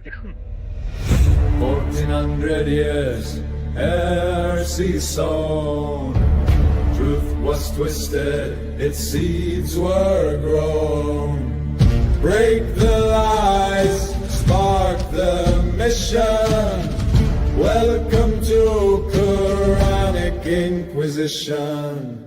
1400 years, heresy sown. Truth was twisted, its seeds were grown. Break the lies, spark the mission. Welcome to Quranic Inquisition.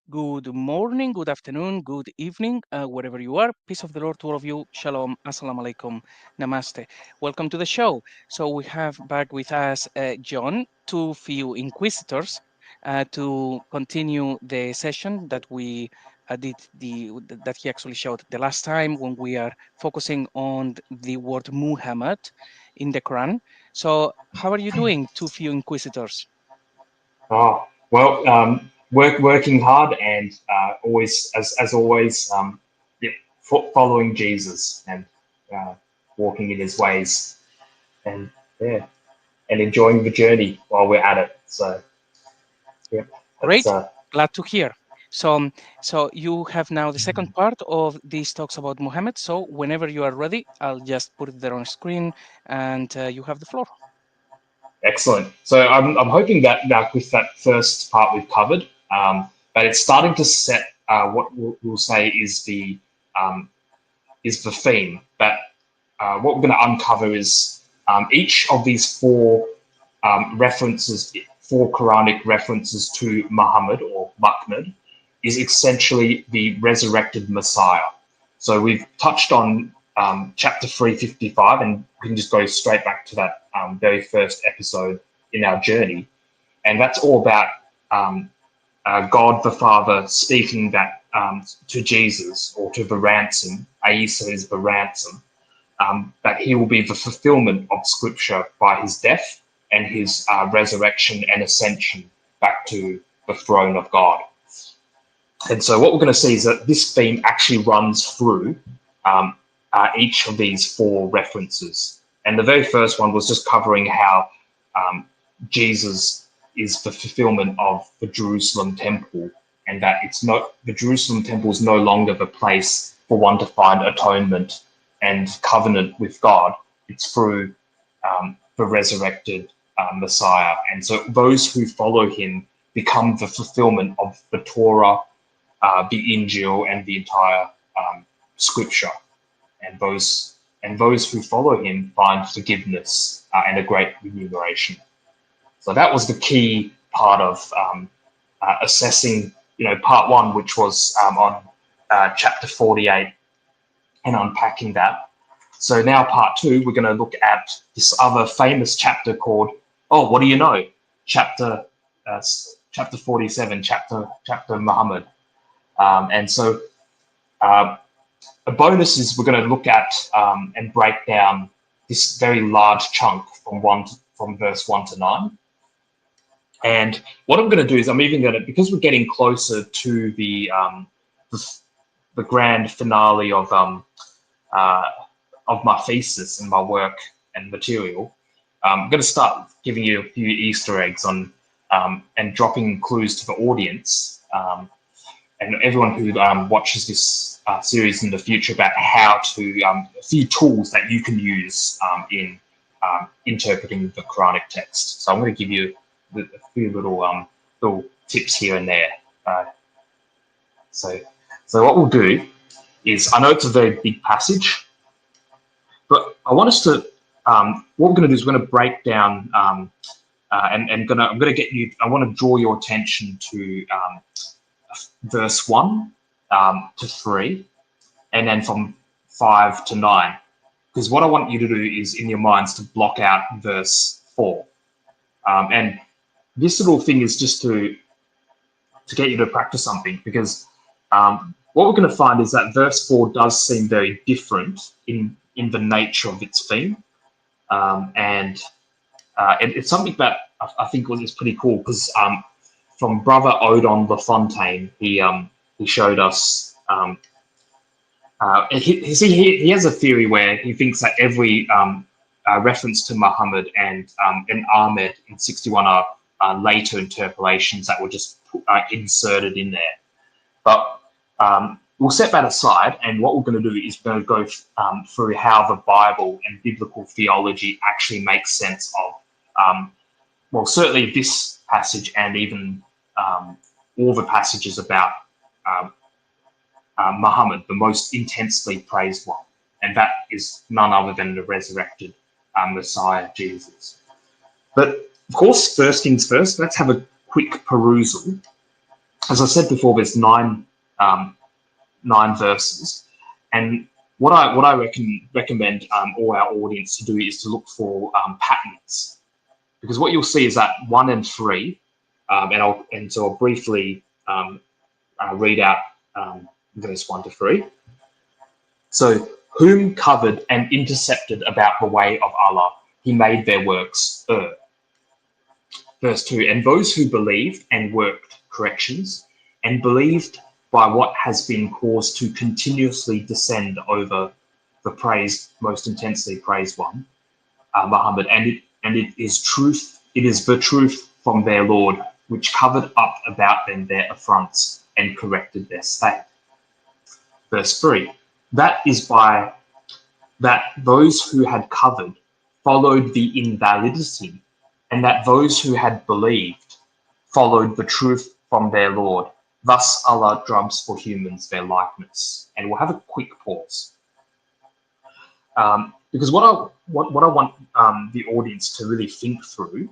Good morning, good afternoon, good evening, wherever you are. Peace of the Lord to all of you. Shalom, assalamu alaikum, namaste. Welcome to the show. So we have back with us John, two few inquisitors, to continue the session that we that he actually showed the last time when we are focusing on the word Muhammad in the Quran. So how are you doing, two few inquisitors? Oh, well, working hard and always, as always, following Jesus and walking in his ways, and yeah, and enjoying the journey while we're at it. So, yeah, Great, glad to hear. So you have now the second part of these talks about Muhammad. So whenever you are ready, I'll just put it there on screen, and you have the floor. Excellent. So I'm hoping that with that first part we've covered, but it's starting to set what we'll say is the theme. But what we're going to uncover is each of these four references, four Quranic references to Muhammad or Mahmud, is essentially the resurrected Messiah. So we've touched on chapter 355, and we can just go straight back to that very first episode in our journey. And that's all about God the Father speaking that to Jesus, or to the ransom. Isa is the ransom, that he will be the fulfillment of Scripture by his death and his resurrection and ascension back to the throne of God. And so what we're going to see is that this theme actually runs through each of these four references. And the very first one was just covering how Jesus is the fulfillment of the Jerusalem temple, and that the Jerusalem temple is no longer the place for one to find atonement and covenant with God. It's through the resurrected Messiah. And so those who follow him become the fulfillment of the Torah, the Injil, and the entire Scripture. And those who follow him find forgiveness and a great remuneration. So that was the key part of assessing, part one, which was on chapter 48, and unpacking that. So now part two, we're going to look at this other famous chapter called, oh, what do you know? Chapter 47, chapter Muhammad. And so a bonus is we're going to look at and break down this very large chunk from verse 1 to 9. And what I'm going to do is I'm even going to, because we're getting closer to the grand finale of my thesis and my work and material, I'm going to start giving you a few Easter eggs on and dropping clues to the audience and everyone who watches this series in the future about how to a few tools that you can use in interpreting the Quranic text. So I'm going to give you a few little tips here and there. So what we'll do is, I know it's a very big passage, but I want us to, what we're going to do is we're going to break down and I'm going to get you, I want to draw your attention to verse 1 to 3, and then from 5 to 9. Because what I want you to do is, in your minds, to block out verse 4. And this little thing is just to get you to practice something, because what we're going to find is that verse 4 does seem very different in the nature of its theme. And it's something that I think is pretty cool, because from Brother Odon LaFontaine, he showed us, he has a theory where he thinks that every reference to Muhammad and Ahmed in 61 are later interpolations that were just inserted in there. But we'll set that aside, and what we're going to do is we're going to go through how the Bible and biblical theology actually makes sense of, well, certainly this passage and even all the passages about Muhammad, the most intensely praised one. And that is none other than the resurrected Messiah, Jesus. But of course, first things first, let's have a quick perusal. As I said before, there's nine verses. And what I recommend all our audience to do is to look for patterns. Because what you'll see is that 1 and 3, so I'll briefly read out verse 1 to 3. So, whom covered and intercepted about the way of Allah, he made their works err. Verse 2, and those who believed and worked corrections, and believed by what has been caused to continuously descend over the praised, most intensely praised one, Muhammad, and it is truth, it is the truth from their Lord, which covered up about them their affronts and corrected their state. Verse 3, that is by that those who had covered followed the invalidity, and that those who had believed followed the truth from their Lord. Thus Allah drubs for humans their likeness. And we'll have a quick pause. Because what I want the audience to really think through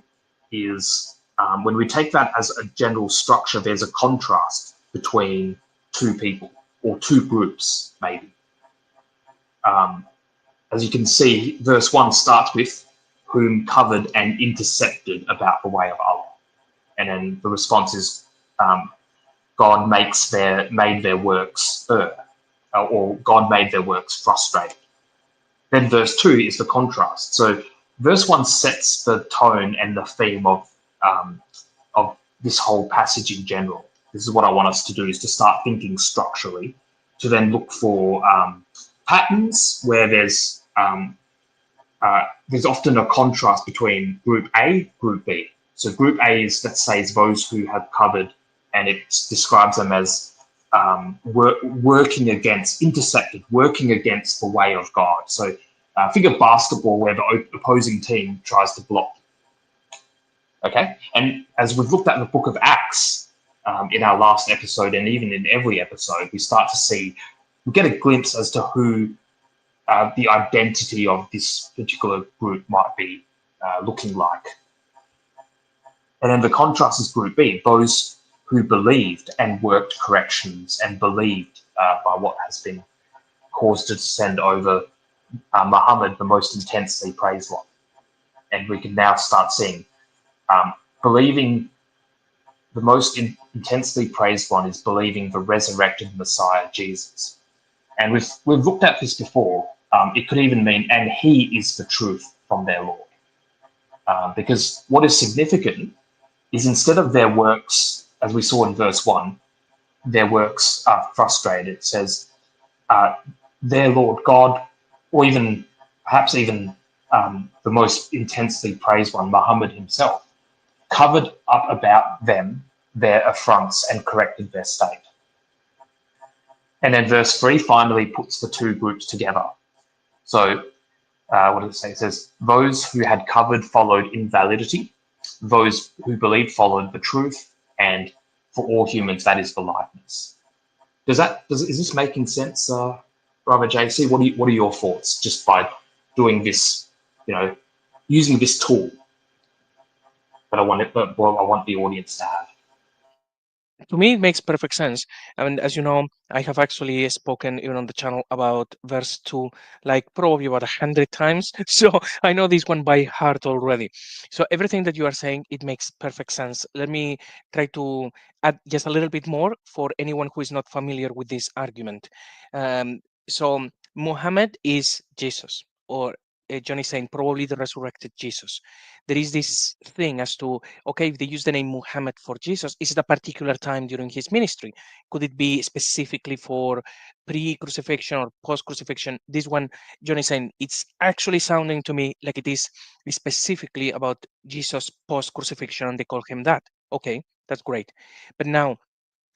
is when we take that as a general structure, there's a contrast between two people or two groups, maybe. As you can see, verse 1 starts with whom covered and intercepted about the way of Allah. And then the response is God made their works err, or God made their works frustrated. Then verse 2 is the contrast. So verse 1 sets the tone and the theme of this whole passage in general. This is what I want us to do, is to start thinking structurally, to then look for patterns where there's often a contrast between group A, group B. So group A is, let's say, is those who have covered, and it describes them as working against, intercepted, working against the way of God. So think of basketball where the opposing team tries to block. Okay, and as we've looked at the book of Acts in our last episode, and even in every episode, we get a glimpse as to who the identity of this particular group might be looking like. And then the contrast is group B, those who believed and worked corrections and believed by what has been caused to descend over Muhammad, the most intensely praised one. And we can now start seeing believing the most intensely praised one is believing the resurrected Messiah, Jesus. And we've looked at this before. It could even mean, and he is the truth from their Lord. Because what is significant is instead of their works, as we saw in verse 1, their works are frustrated. It says, their Lord God, or even perhaps even the most intensely praised one, Muhammad himself, covered up about them their affronts and corrected their state. And then verse 3 finally puts the two groups together. So what does it say? It says, those who had covered followed invalidity, those who believed followed the truth, and for all humans, that is the likeness. Is this making sense, Brother JC? What are your thoughts just by doing this, using this tool that I want the audience to have? To me, it makes perfect sense. I mean, as you know, I have actually spoken even on the channel about verse 2, like probably about 100 times. So I know this one by heart already. So everything that you are saying, it makes perfect sense. Let me try to add just a little bit more for anyone who is not familiar with this argument. So Muhammad is Jesus, or John is saying probably the resurrected Jesus. There is this thing as to, okay, if they use the name Muhammad for Jesus, is it a particular time during his ministry? Could it be specifically for pre-crucifixion or post-crucifixion? This one, John is saying, it's actually sounding to me like it is specifically about Jesus post-crucifixion, and they call him that. Okay, that's great. But now,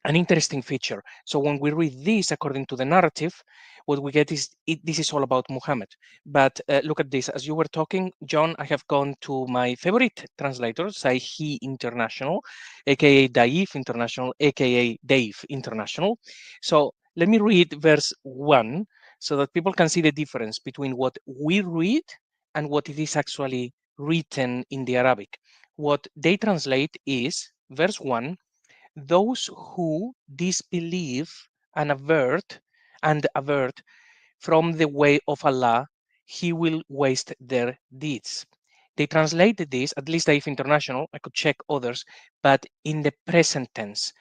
an interesting feature. So when we read this according to the narrative, what we get is this is all about Muhammad. But look at this. As you were talking, John, I have gone to my favorite translator, Sahih International, aka Daif International, aka Dave International. So let me read verse 1 so that people can see the difference between what we read and what it is actually written in the Arabic. What they translate is verse 1: those who disbelieve and avert from the way of Allah, He will waste their deeds. They translated this, at least if International, I could check others, but in the present tense.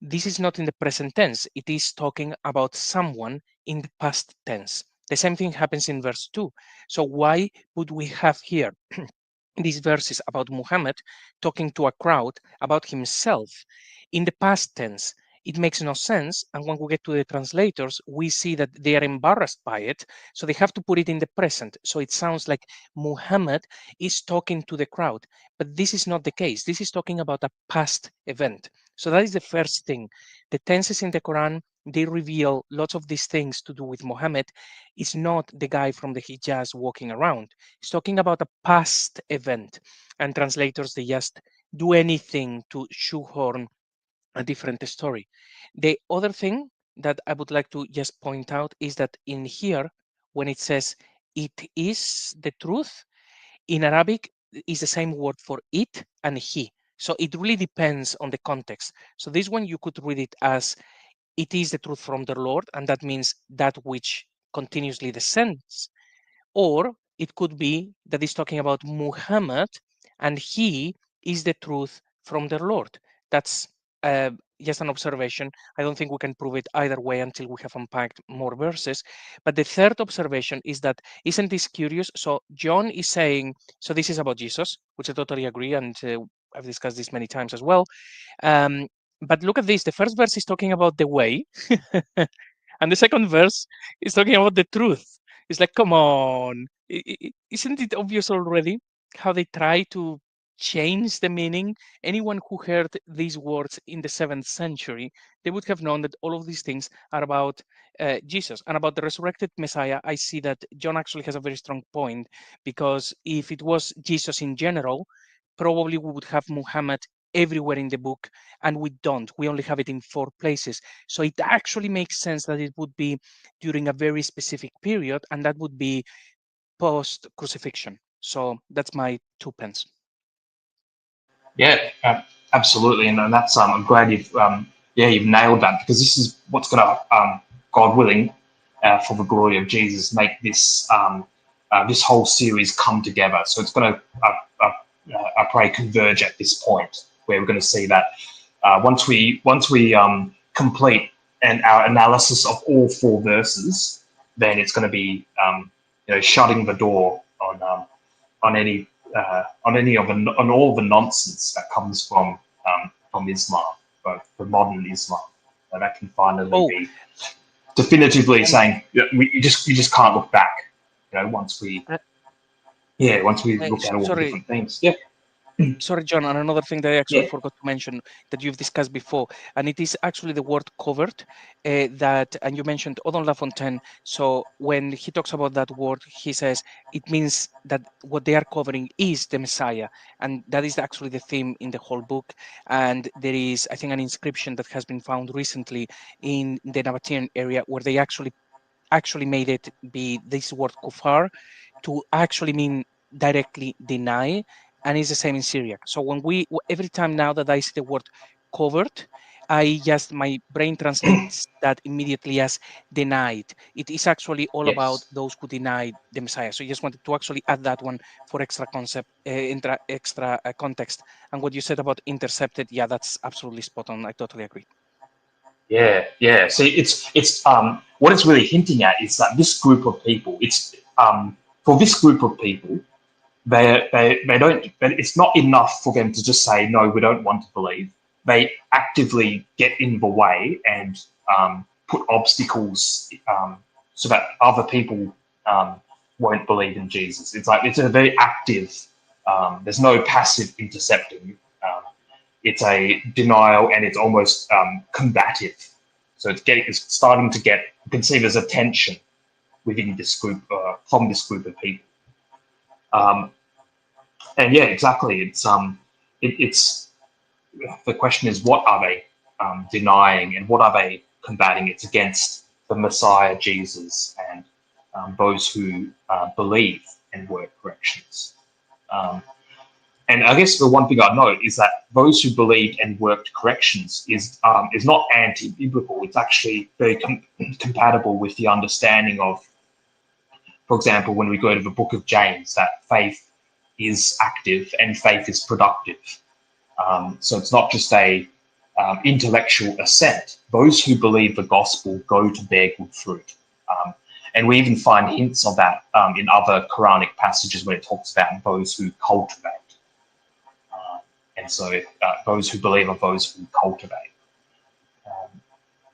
This is not in the present tense. It is talking about someone in the past tense. The same thing happens in verse 2. So why would we have here these verses about Muhammad talking to a crowd about himself in the past tense? It makes no sense. And when we get to the translators, we see that they are embarrassed by it. So they have to put it in the present. So it sounds like Muhammad is talking to the crowd. But this is not the case. This is talking about a past event. So that is the first thing. The tenses in the Quran, they reveal lots of these things to do with Muhammad. It's not the guy from the Hijaz walking around. It's talking about a past event, and translators, they just do anything to shoehorn a different story. The other thing that I would like to just point out is that in here, when it says it is the truth, in Arabic is the same word for it and he. So it really depends on the context. So this one you could read it as it is the truth from the Lord, and that means that which continuously descends. Or it could be that he's talking about Muhammad and he is the truth from the Lord. That's just an observation. I don't think we can prove it either way until we have unpacked more verses. But the third observation is that, isn't this curious? So John is saying, so this is about Jesus, which I totally agree, and I've discussed this many times as well. But look at this. The first verse is talking about the way, and the second verse is talking about the truth. It's like, come on, isn't it obvious already how they try to change the meaning? Anyone who heard these words in the 7th century, they would have known that all of these things are about Jesus. And about the resurrected Messiah, I see that John actually has a very strong point, because if it was Jesus in general, probably we would have Muhammad everywhere in the book, and we don't. We only have it in 4 places. So it actually makes sense that it would be during a very specific period, and that would be post crucifixion. So that's my 2 pence. Yeah, absolutely, and that's I'm glad you've nailed that, because this is what's going to God willing, for the glory of Jesus, make this this whole series come together. So it's going to I pray converge at this point where we're going to see that once we complete our analysis of all 4 verses, then it's going to be shutting the door on any on all the nonsense that comes from Islam, from modern Islam. So that can finally be definitively saying you just can't look back. Once we look at all the different things. Yeah. Sorry, John, and another thing that I actually Yeah. forgot to mention that you've discussed before, and it is actually the word covered, and you mentioned Odon Lafontaine. So when he talks about that word, he says it means that what they are covering is the Messiah, and that is actually the theme in the whole book. And there is, I think, an inscription that has been found recently in the Nabatean area where they actually made it be this word kufar to actually mean directly deny, and it's the same in Syriac. So every time now that I see the word covered, my brain translates that immediately as denied. It is actually all about Yes. those who denied the Messiah. So I just wanted to actually add that one for extra context. And what you said about intercepted, yeah, that's absolutely spot on. I totally agree. Yeah, yeah. See, it's what it's really hinting at is that this group of people, it's for this group of people, they don't. It's not enough for them to just say no, we don't want to believe. They actively get in the way and put obstacles so that other people won't believe in Jesus. It's a very active. There's no passive intercepting. it's a denial, and it's almost combative. So it's starting to get, you can see there's a tension within this group, from this group of people. And yeah, exactly. It's the question is, what are they denying, and what are they combating? It's against the Messiah Jesus and those who believe and work corrections. And I guess the one thing I note is that those who believed and worked corrections is not anti-biblical. It's actually very compatible with the understanding of, for example, when we go to the book of James, that faith is active and faith is productive. So it's not just a intellectual assent. Those who believe the gospel go to bear good fruit. And we even find hints of that in other Quranic passages where it talks about those who cultivate. And so those who believe are those who cultivate.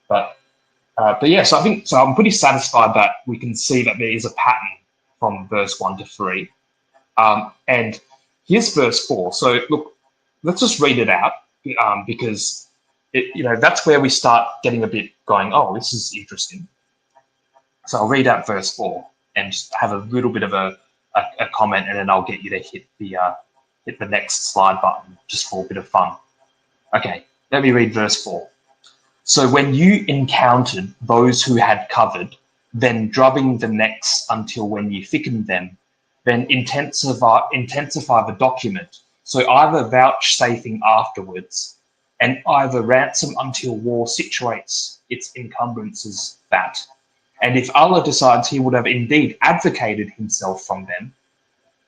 But yeah, so I'm pretty satisfied that we can see that there is a pattern from verse 1 to 3. And here's verse 4. So look, let's just read it out, because that's where we start getting a bit going, oh, this is interesting. So I'll read out verse 4 and just have a little bit of a comment, and then I'll get you to hit the next slide button just for a bit of fun. Okay, let me read verse 4. So when you encountered those who had covered, then drubbing the necks until when you thickened them, then intensify the document, so either vouchsafing afterwards, and either ransom until war situates its encumbrances that. And if Allah decides, he would have indeed advocated himself from them,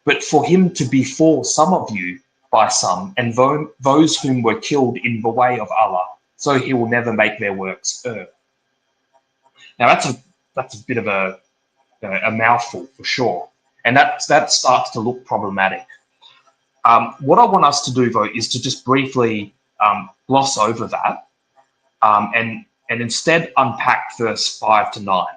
but for him to be for some of you by some, and those whom were killed in the way of Allah, so he will never make their works err. Now that's a bit of a mouthful for sure, and that starts to look problematic. What I want us to do though is to just briefly gloss over that, and instead unpack verse 5 to 9.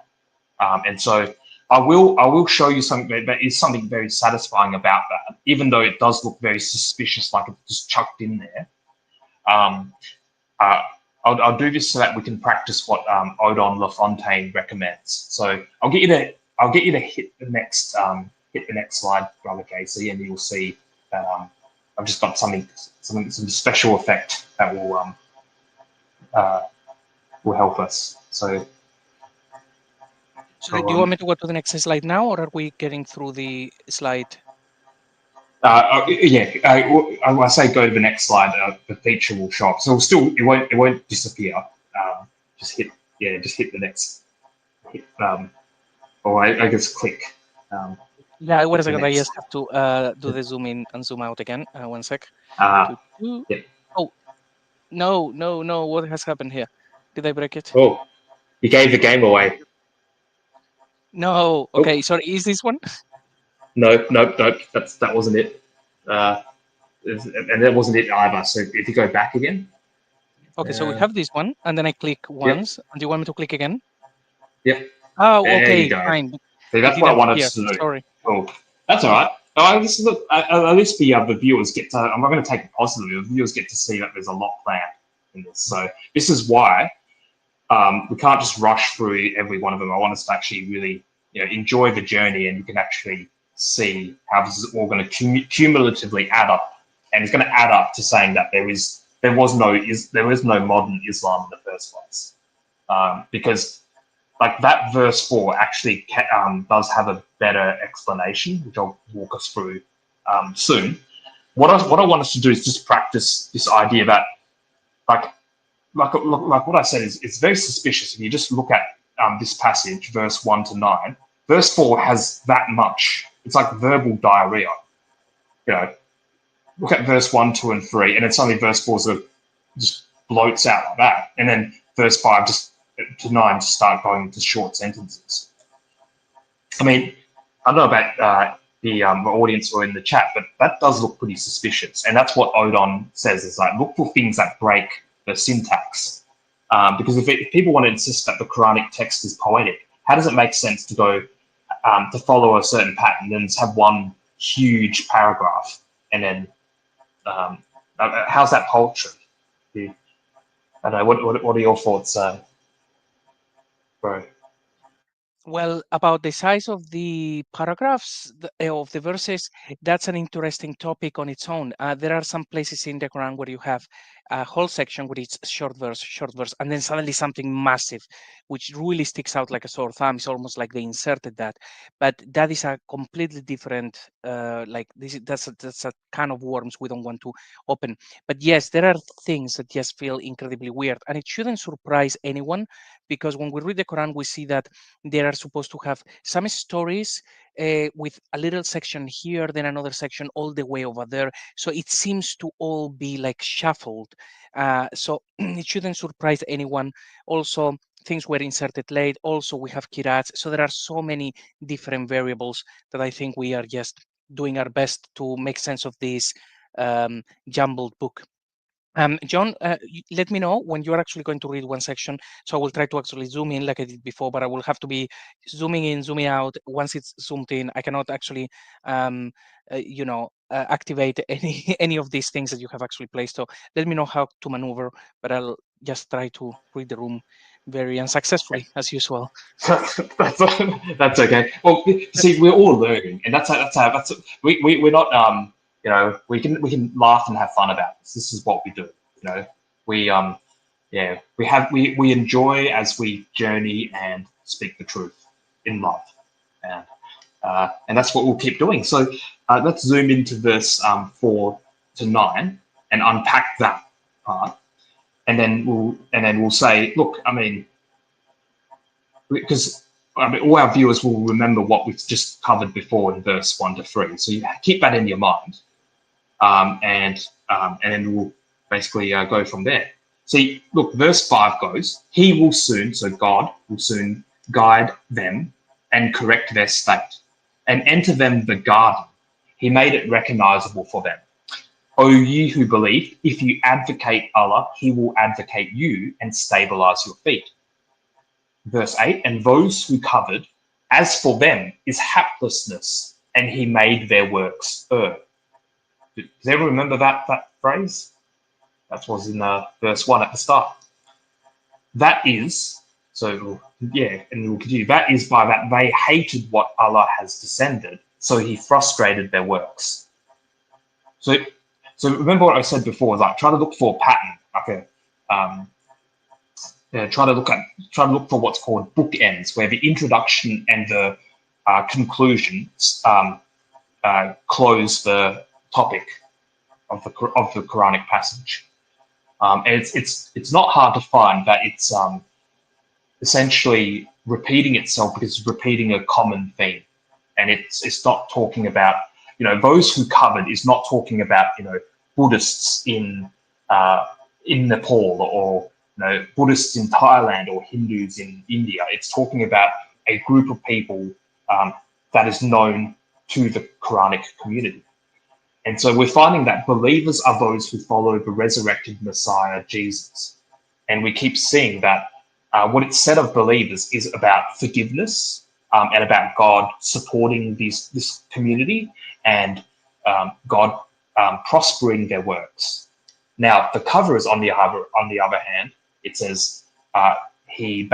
And so I will show you something that is something very satisfying about that, even though it does look very suspicious, like it's just chucked in there. I'll do this so that we can practice what Odon LaFontaine recommends. So I'll get you to hit the next slide, Brother Casey, and you'll see that I've just got some special effect that will help us. So do you want me to go to the next slide now, or are we getting through the slide? Yeah, I say go to the next slide. The feature will show up, so it won't disappear. Just hit the next. Or I guess click. Yeah, wait a second. I just have to do the zoom in and zoom out again. 1 sec. Yeah. Oh, no! What has happened here? Did I break it? Oh, you gave the game away. No. Okay, sorry. Is this one? No. That wasn't it. And that wasn't it either. So if you go back again. Okay, so we have this one, and then I click once. Yep. And do you want me to click again? Yep. Oh, okay, fine. See, that's what I wanted to do. Sorry. Oh, that's all right. At least the viewers get to. I'm not going to take it positively. The viewers get to see that there's a lot planned in this. So this is why we can't just rush through every one of them. I want us to actually really, enjoy the journey, and you can actually see how this is all going to cumulatively add up, and it's going to add up to saying that there is no modern Islam in the first place, because like that verse 4 actually does have a better explanation, which I'll walk us through soon. What I want us to do is just practice this idea that like what I said is it's very suspicious. If you just look at this passage, verse 1 to 9, verse 4 has that much. It's like verbal diarrhea. Look at verse 1, 2, and 3, and then suddenly verse 4 sort of just bloats out like that, and then verse 5 to 9 just start going into short sentences. I mean, I don't know about the audience or in the chat, but that does look pretty suspicious, and that's what Odon says is like, look for things that break the syntax, because if people want to insist that the Quranic text is poetic, how does it make sense to go to follow a certain pattern and just have one huge paragraph, and then how's that poetry? I don't know. What are your thoughts, bro? Well, about the size of the paragraphs of the verses, that's an interesting topic on its own. There are some places in the Quran where you have a whole section where it's short verse, and then suddenly something massive, which really sticks out like a sore thumb. It's almost like they inserted that, but that is a completely different. That's a can of worms we don't want to open. But yes, there are things that just feel incredibly weird, and it shouldn't surprise anyone, because when we read the Quran, we see that they are supposed to have some stories with a little section here, then another section all the way over there. So it seems to all be like shuffled. So it shouldn't surprise anyone. Also, things were inserted late. Also, we have kirats. So there are so many different variables that I think we are just doing our best to make sense of this jumbled book. John, let me know when you're actually going to read one section. So I will try to actually zoom in like I did before, but I will have to be zooming in, zooming out. Once it's zoomed in, I cannot actually, activate any of these things that you have actually placed. So let me know how to maneuver, but I'll just try to read the room very unsuccessfully as usual. That's okay. Well, see, we're all learning, and we're not we can laugh and have fun about this. This is what we do. We we enjoy as we journey and speak the truth in love, and that's what we'll keep doing. So let's zoom into verse 4 to 9 and unpack that part, and then we'll say, look, I mean, because all our viewers will remember what we've just covered before in verse 1 to 3. So you keep that in your mind, and then we'll basically go from there. See, look, verse 5 goes, he will soon, so God will soon guide them and correct their state and enter them the garden. He made it recognizable for them. O you who believe, if you advocate Allah, he will advocate you and stabilize your feet. Verse 8, and those who covered, as for them is haplessness, and he made their works err. Does everyone remember that phrase? That was in verse 1 at the start. That is, so yeah, and we'll continue. That is by that they hated what Allah has descended, so he frustrated their works. So remember what I said before, is like try to look for a pattern, like try to look for what's called bookends, where the introduction and the conclusion close the topic of the Quranic passage. And it's not hard to find that it's essentially repeating itself because it's repeating a common theme, and it's not talking about those who covered is not talking about Buddhists in Nepal, or Buddhists in Thailand, or Hindus in India. It's talking about a group of people that is known to the Quranic community. And so we're finding that believers are those who follow the resurrected Messiah, Jesus. And we keep seeing that what it's said of believers is about forgiveness and about God supporting this community, and God prospering their works. Now, the coverers, on the other hand, it says he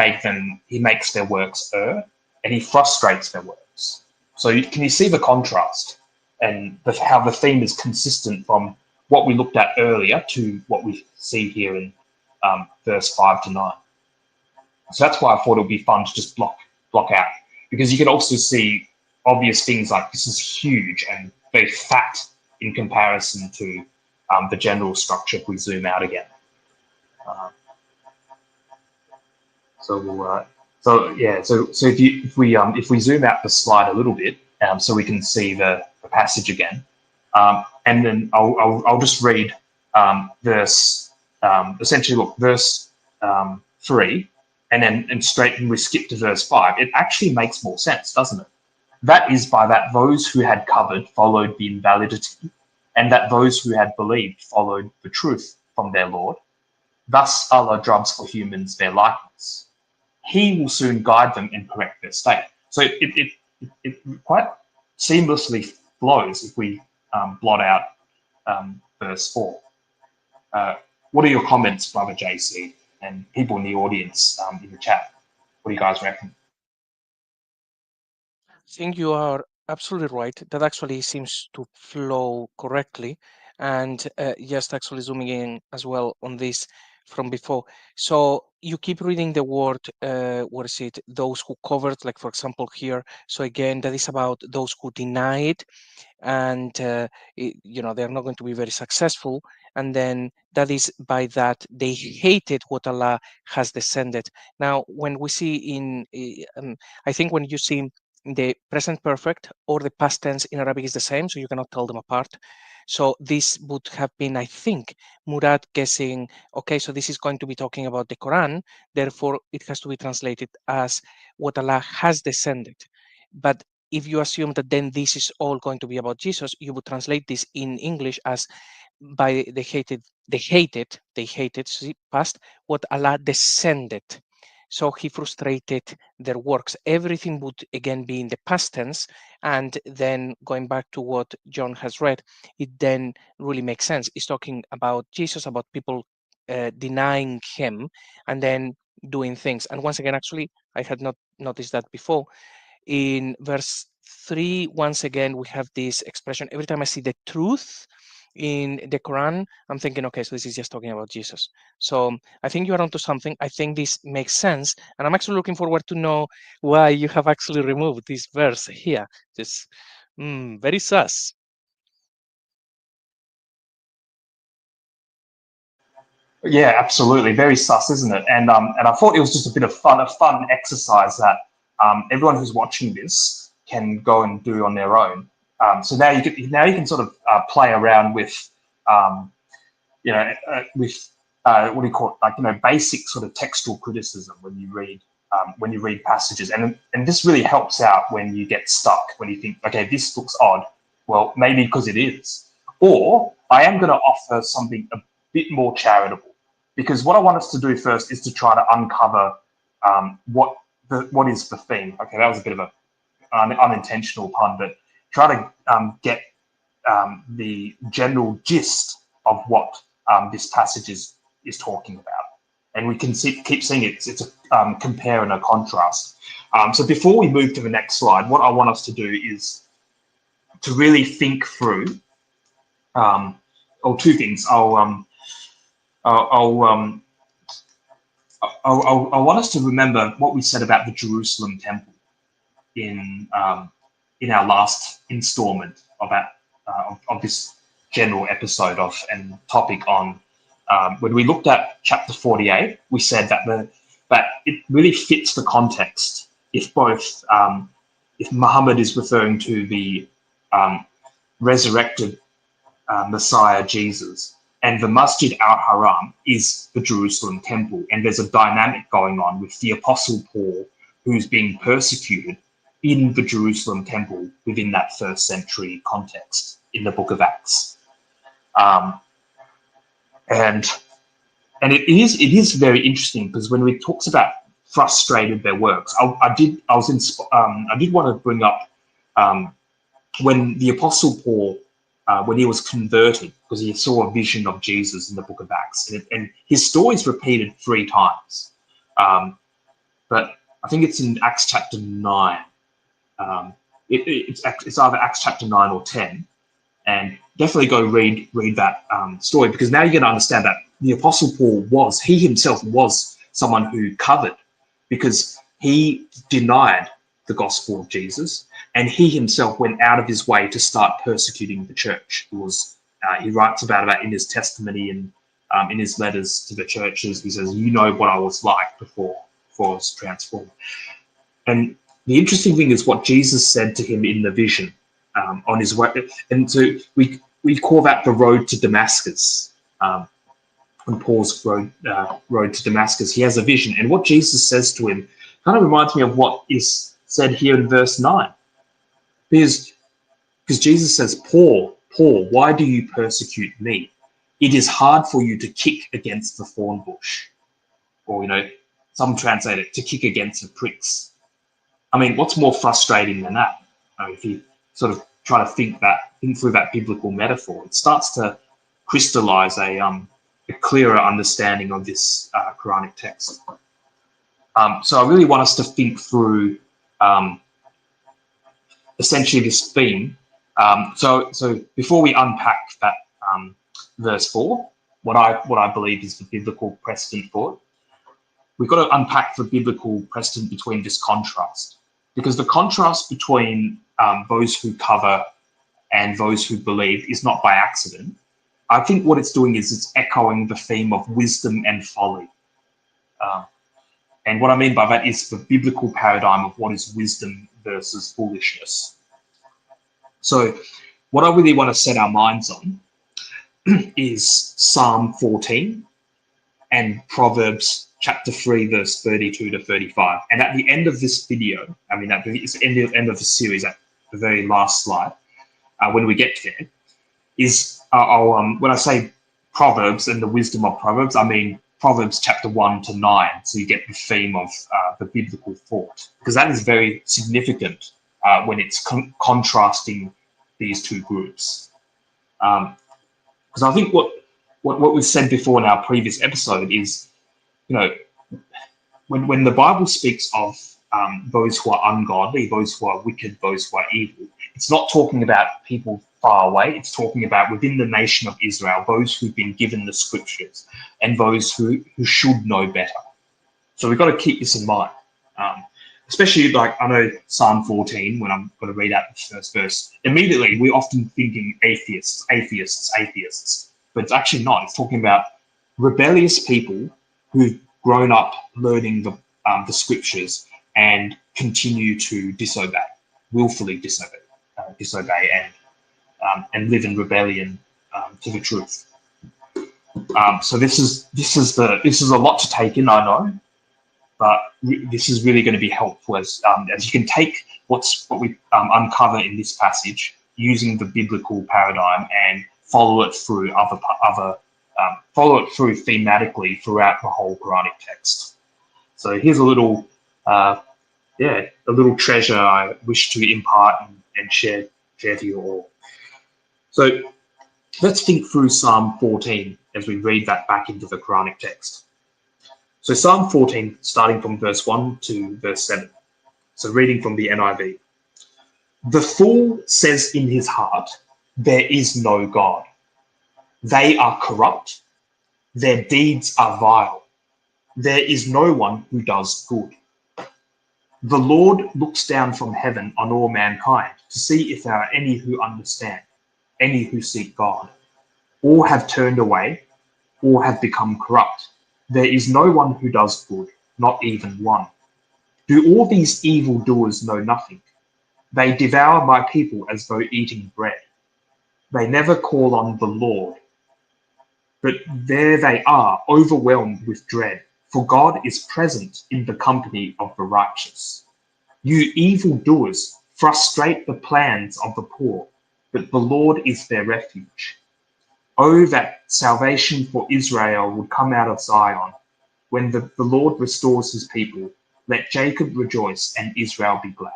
makes their works err, and he frustrates their works. So can you see the contrast, and how the theme is consistent from what we looked at earlier to what we see here in verse 5 to 9. So that's why I thought it would be fun to just block out, because you can also see obvious things like this is huge and very fat in comparison to the general structure if we zoom out again. So if we zoom out the slide a little bit, so we can see the passage again, and then I'll just read verse 3, and we skip to verse 5. It actually makes more sense, doesn't it? That is by that those who had covered followed the invalidity, and that those who had believed followed the truth from their Lord. Thus Allah draws for humans their likeness. He will soon guide them and correct their state. So it quite seamlessly flows if we blot out verse 4. What are your comments, Brother JC, and people in the audience in the chat? What do you guys reckon? I think you are absolutely right. That actually seems to flow correctly. And just actually zooming in as well on this from before. So you keep reading the word, what is it? Those who covered, like for example here. So again, that is about those who deny it, and they're not going to be very successful. And then that is by that they hated what Allah has descended. Now, when we see I think when you see the present perfect or the past tense in Arabic is the same, so you cannot tell them apart. So this would have been, I think, Murad guessing, okay, so this is going to be talking about the Quran, therefore it has to be translated as what Allah has descended. But if you assume that then this is all going to be about Jesus, you would translate this in English as by they hated, see, past, what Allah descended. So he frustrated their works. Everything would again be in the past tense. And then going back to what John has read, it then really makes sense. It's talking about Jesus, about people denying him and then doing things. And once again, actually, I had not noticed that before. In verse 3, once again, we have this expression. Every time I see the truth in the Quran, I'm thinking, okay, so this is just talking about Jesus. So I think you are onto something. I think this makes sense. And I'm actually looking forward to know why you have actually removed this verse here. Just very sus. Yeah, absolutely. Very sus, isn't it? And I thought it was just a bit of fun, a fun exercise that everyone who's watching this can go and do on their own. So now you can sort of play around with with what do you call it, like basic sort of textual criticism when you read passages, and this really helps out when you get stuck, when you think, okay, this looks odd. Well, maybe because it is, or I am going to offer something a bit more charitable, because what I want us to do first is to try to uncover what is the theme. Okay, that was a bit of an unintentional pun, but try to get the general gist of what this passage is talking about, and we can keep seeing it. It's a compare and a contrast. So before we move to the next slide, what I want us to do is to really think through, or two things. I want us to remember what we said about the Jerusalem temple in our last installment of this general episode of and topic on when we looked at chapter 48, we said that it really fits the context if both if Muhammad is referring to the resurrected Messiah Jesus, and the Masjid al-Haram is the Jerusalem temple, and there's a dynamic going on with the Apostle Paul, who's being persecuted in the Jerusalem temple within that first century context in the book of Acts. And it is very interesting, because when we talks about frustrated their works, I did want to bring up when the Apostle Paul, when he was converted, because he saw a vision of Jesus in the book of Acts, and his story is repeated 3 times, but I think it's in Acts chapter 9. It's either Acts chapter 9 or 10, and definitely go read that story, because now you're going to understand that the Apostle Paul himself was someone who covered, because he denied the gospel of Jesus, and he himself went out of his way to start persecuting the church. He writes about it in his testimony and in his letters to the churches. He says, "You know what I was like before I was transformed." And the interesting thing is what Jesus said to him in the vision on his way. And so we call that the road to Damascus. On Paul's road to Damascus, he has a vision, and what Jesus says to him kind of reminds me of what is said here in verse 9, because Jesus says, Paul, why do you persecute me? It is hard for you to kick against the thorn bush, or some translate it to kick against the pricks. I mean, what's more frustrating than that? If you sort of try to think through that biblical metaphor, it starts to crystallize a a clearer understanding of this Quranic text. So I really want us to think through essentially this theme. So before we unpack that verse 4, what I believe is the biblical precedent for it, we've got to unpack the biblical precedent between this contrast, because the contrast between those who cover and those who believe is not by accident. I think what it's doing is it's echoing the theme of wisdom and folly. And what I mean by that is the biblical paradigm of what is wisdom versus foolishness. So what I really want to set our minds on is Psalm 14 and Proverbs chapter 3, verse 32 to 35. And at the end of this video, I mean, at the end of the series, at the very last slide, when we get there, is when I say Proverbs and the wisdom of Proverbs, I mean Proverbs chapter 1 to 9. So you get the theme of the biblical thought, because that is very significant when it's contrasting these two groups. Because I think what we've said before in our previous episode is, you know, when the Bible speaks of those who are ungodly, those who are wicked, those who are evil, it's not talking about people far away. It's talking about within the nation of Israel, those who've been given the scriptures and those who should know better. So we've got to keep this in mind. Especially, like, I know Psalm 14, when I'm going to read out the first verse, immediately we're often thinking atheists. But it's actually not. It's talking about rebellious people who've grown up learning the scriptures and continue to disobey, willfully disobey and live in rebellion to the truth. So this is a lot to take in, I know, but this is really going to be helpful as you can take what we uncover in this passage using the biblical paradigm and follow it through follow it through thematically throughout the whole Quranic text. So here's a little treasure I wish to impart and share to you all. So let's think through Psalm 14 as we read that back into the Quranic text. So Psalm 14, starting from verse 1 to verse 7. So reading from the NIV. The fool says in his heart, there is no God. They are corrupt. Their deeds are vile. There is no one who does good. The Lord looks down from heaven on all mankind to see if there are any who understand, any who seek God. All have turned away, all have become corrupt. There is no one who does good, not even one. Do all these evildoers know nothing? They devour my people as though eating bread. They never call on the Lord. But there they are, overwhelmed with dread, for God is present in the company of the righteous. You evildoers frustrate the plans of the poor, but the Lord is their refuge. Oh, that salvation for Israel would come out of Zion. When the Lord restores his people, let Jacob rejoice and Israel be glad.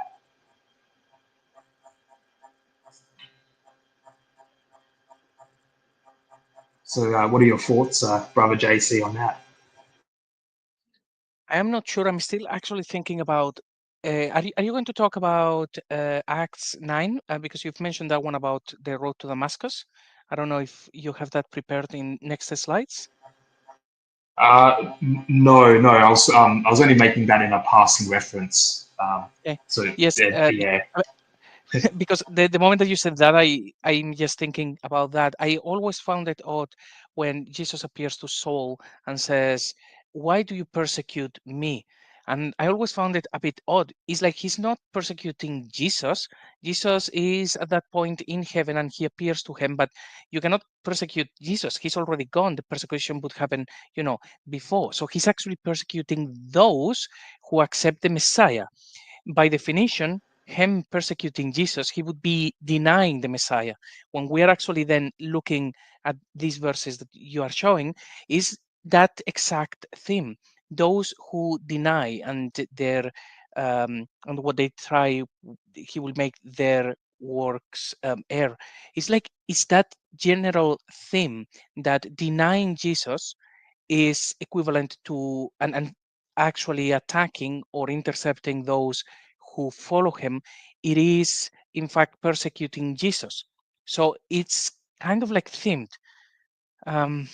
So what are your thoughts, Brother JC, on that? I am not sure. I'm still actually thinking about. Are you going to talk about Acts 9? Because you've mentioned that one about the road to Damascus. I don't know if you have that prepared in next slides. No. I was only making that in a passing reference. Okay. So Yes. yeah. Because the moment that you said that, I'm just thinking about that. I always found it odd when Jesus appears to Saul and says, "Why do you persecute me?" And I always found it a bit odd. It's like he's not persecuting Jesus. Jesus is at that point in heaven and he appears to him, but you cannot persecute Jesus. He's already gone. The persecution would happen, before. So he's actually persecuting those who accept the Messiah. By definition, him persecuting Jesus, he would be denying the Messiah. When we are actually then looking at these verses that you are showing, is that exact theme. Those who deny and their and what they try, he will make their works err. It's like, it's that general theme that denying Jesus is equivalent to and actually attacking or intercepting those who follow him. It is in fact persecuting Jesus. So it's kind of like themed. Um,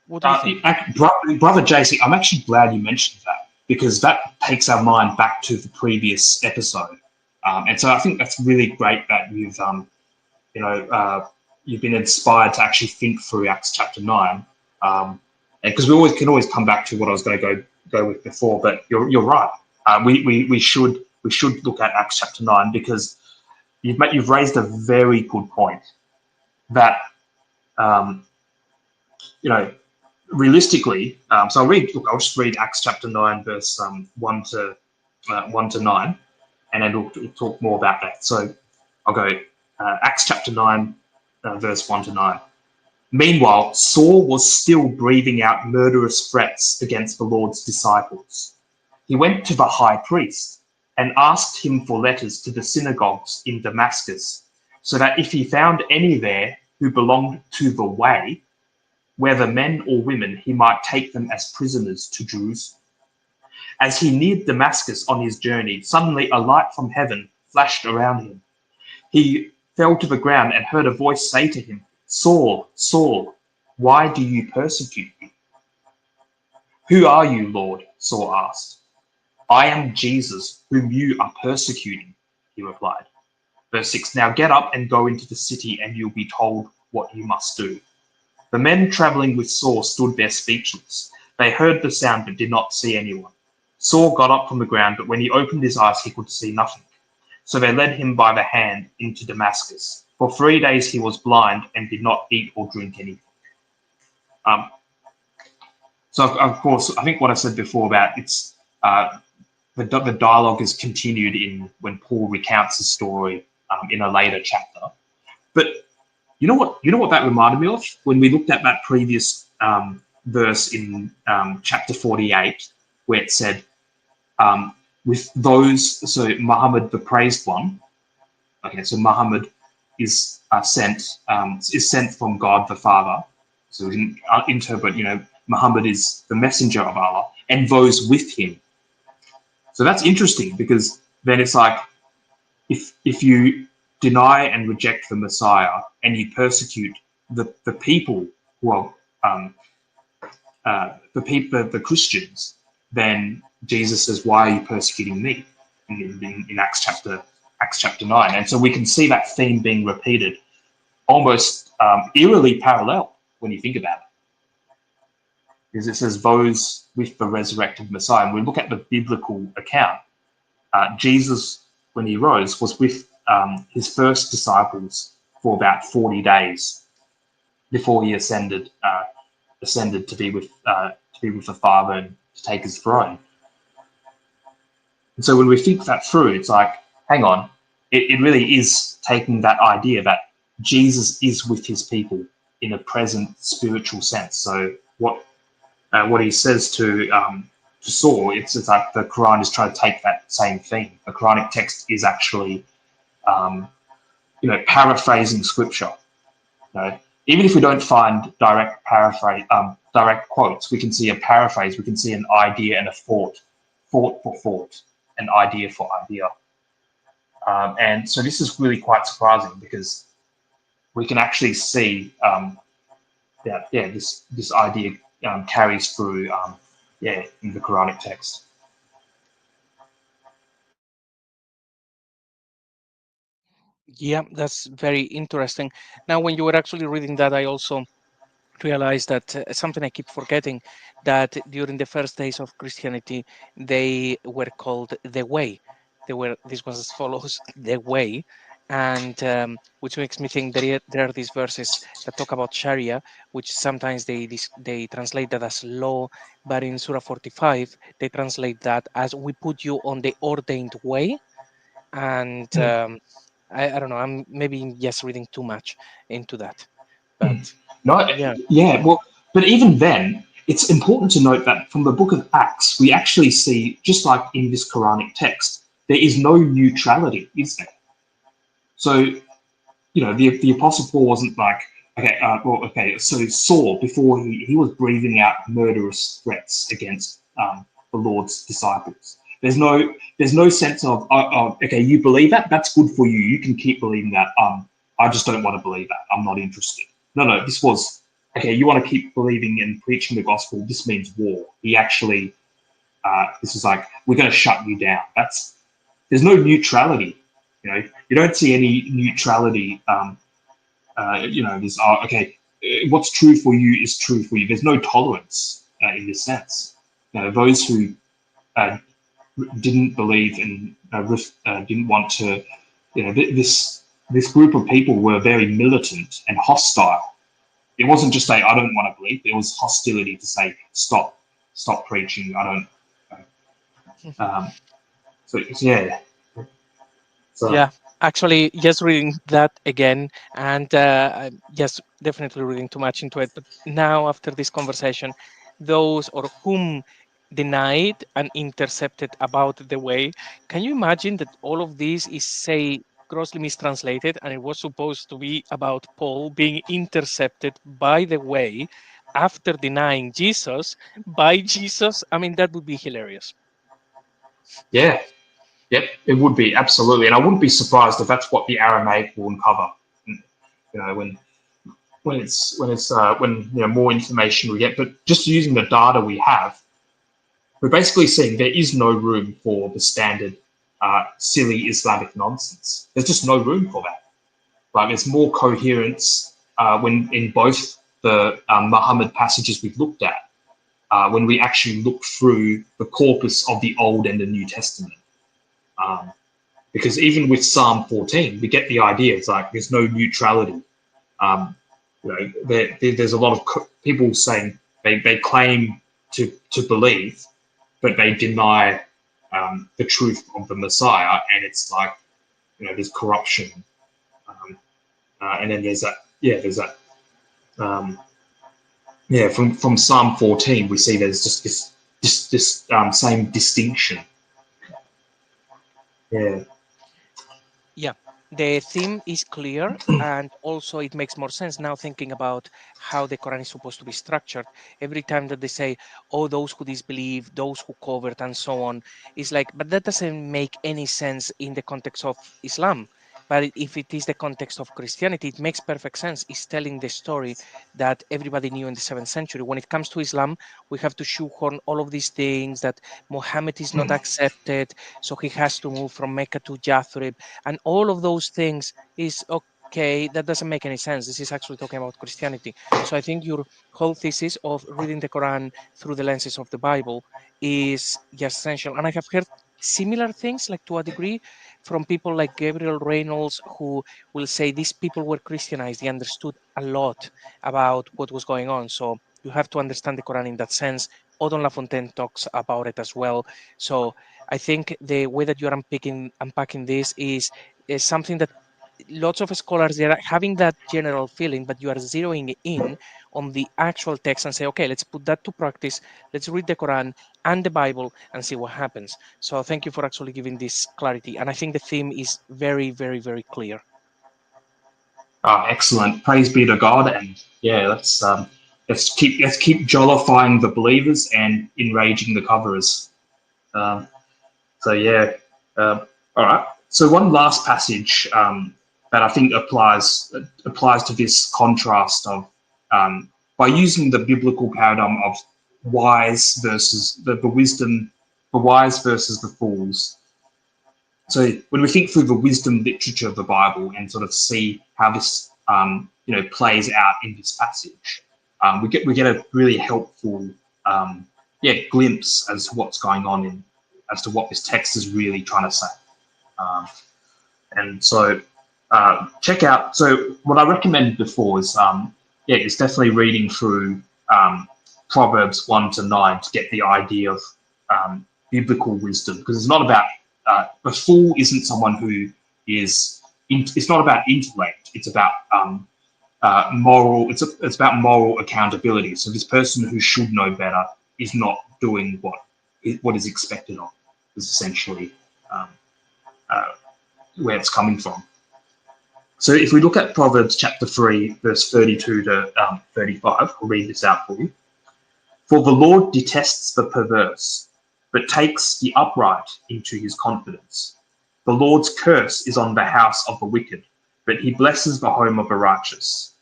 what do you think? Brother JC, I'm actually glad you mentioned that, because that takes our mind back to the previous episode. And so I think that's really great that you've been inspired to actually think through Acts chapter 9. And because we can always come back to what I was going to go with before, but you're right. We should look at Acts chapter 9, because you've raised a very good point that realistically. So I'll just read Acts chapter 9 verse 1 to 9, and then we'll talk more about that. So I'll go Acts chapter 9 verse 1 to 9. Meanwhile, Saul was still breathing out murderous threats against the Lord's disciples. He went to the high priest and asked him for letters to the synagogues in Damascus, so that if he found any there who belonged to the way, whether men or women, he might take them as prisoners to Jerusalem. As he neared Damascus on his journey, suddenly a light from heaven flashed around him. He fell to the ground and heard a voice say to him, "Saul, Saul, why do you persecute me?" "Who are you, Lord?" Saul asked. "I am Jesus, whom you are persecuting," he replied. Verse 6, "Now get up and go into the city, and you'll be told what you must do." The men traveling with Saul stood there speechless. They heard the sound but did not see anyone. Saul got up from the ground, but when he opened his eyes, he could see nothing. So they led him by the hand into Damascus. For 3 days he was blind and did not eat or drink anything. So of course, I think what I said before about it's the dialogue is continued in when Paul recounts the story in a later chapter. But you know what that reminded me of when we looked at that previous verse in chapter 48, where it said, with those, so Muhammad, the praised one. Okay, so Muhammad is sent from God the Father. So we can interpret, Muhammad is the messenger of Allah, and those with him. So that's interesting, because then it's like, if you deny and reject the Messiah and you persecute the people who are the Christians, then Jesus says, "Why are you persecuting me?" in Acts chapter 9. And so we can see that theme being repeated, almost eerily parallel when you think about it. Because it says those with the resurrected Messiah. And we look at the biblical account. Jesus, when he rose, was with his first disciples for about 40 days before he ascended to be with the Father and to take his throne. And so when we think that through, it's like, hang on, it really is taking that idea that Jesus is with his people in a present spiritual sense. So what he says to Saul, it's like the Quran is trying to take that same theme. The Quranic text is actually, paraphrasing scripture. Even if we don't find direct quotes, we can see a paraphrase. We can see an idea and a thought for thought, an idea for idea. And so this is really quite surprising, because we can actually see this idea carries through in the Quranic text. Yeah, that's very interesting. Now, when you were actually reading that, I also realized that something I keep forgetting, that during the first days of Christianity, they were called the Way. This was as follows: the Way, and which makes me think that there are these verses that talk about Sharia, which sometimes they translate that as law, but in Surah 45 they translate that as "we put you on the ordained way." And I don't know, I'm maybe just reading too much into that, but No, yeah. yeah, well, but even then, it's important to note that from the book of Acts, we actually see, just like in this Quranic text, there is no neutrality, is there? So, you know, the Apostle Paul wasn't like, okay, so Saul, before he was breathing out murderous threats against the Lord's disciples. There's no sense of, okay, you believe that? That's good for you. You can keep believing that. I just don't want to believe that. I'm not interested. No, this was, okay, you want to keep believing and preaching the gospel. This means war. He actually, this is like, we're going to shut you down. There's no neutrality. You know, you don't see any neutrality. You know, this, okay, what's true for you is true for you. There's no tolerance in this sense. You know, those who didn't believe and didn't want to, you know, this group of people were very militant and hostile. It wasn't just I don't want to believe. There was hostility to say stop preaching. I don't. So yeah. So Yeah, actually, just reading that again, and yes, definitely reading too much into it. But now, after this conversation, those or whom denied and intercepted about the way, can you imagine that all of this is, say, grossly mistranslated, and it was supposed to be about Paul being intercepted by the way after denying Jesus by Jesus? I mean, that would be hilarious. yeah. Yep, it would be, absolutely, and I wouldn't be surprised if that's what the Aramaic will uncover. You know, when you know, more information we get, but just using the data we have, we're basically seeing there is no room for the standard silly Islamic nonsense. There's just no room for that. Like, there's more coherence when in both the Muhammad passages we've looked at, when we actually look through the corpus of the Old and the New Testament. Because even with Psalm 14, we get the idea. It's like there's no neutrality. You know, there's a lot of people saying they claim to believe, but they deny the truth of the Messiah, and it's like, you know, there's corruption, and then there's that. From Psalm 14, we see there's just this same distinction. Yeah. Yeah, the theme is clear, and also it makes more sense now thinking about how the Quran is supposed to be structured. Every time that they say, oh, those who disbelieve, those who covered, and so on, it's like, but that doesn't make any sense in the context of Islam. But if it is the context of Christianity, it makes perfect sense. It's telling the story that everybody knew in the 7th century. When it comes to Islam, we have to shoehorn all of these things that Muhammad is not accepted, so he has to move from Mecca to Yathrib, and all of those things is okay. That doesn't make any sense. This is actually talking about Christianity. So I think your whole thesis of reading the Quran through the lenses of the Bible is just essential. And I have heard similar things, like to a degree, from people like Gabriel Reynolds, who will say these people were Christianized. They understood a lot about what was going on. So you have to understand the Quran in that sense. Odon Lafontaine talks about it as well. So I think the way that you're unpacking this is something that lots of scholars, they're having that general feeling, but you are zeroing in on the actual text and say, okay, let's put that to practice. Let's read the Quran and the Bible and see what happens. So thank you for actually giving this clarity. And I think the theme is very, very, very clear. Excellent. Praise be to God. And yeah, let's keep jollifying the believers and enraging the coverers. So yeah, all right. So one last passage that I think applies to this contrast of by using the biblical paradigm of wise versus the wisdom, the wise versus the fools. So when we think through the wisdom literature of the Bible and sort of see how this plays out in this passage, we get a really helpful glimpse as to what's going on as to what this text is really trying to say. And so check out. So what I recommended before is it's definitely reading through Proverbs 1-9 to get the idea of biblical wisdom, because it's not about a fool isn't someone who is. It's not about intellect. It's about moral. It's about moral accountability. So this person who should know better is not doing what is expected of. Is essentially where it's coming from. So if we look at Proverbs chapter 3, verse 32 to 35, I'll read this out for you. For the Lord detests the perverse, but takes the upright into his confidence. The Lord's curse is on the house of the wicked, but he blesses the home of the righteous.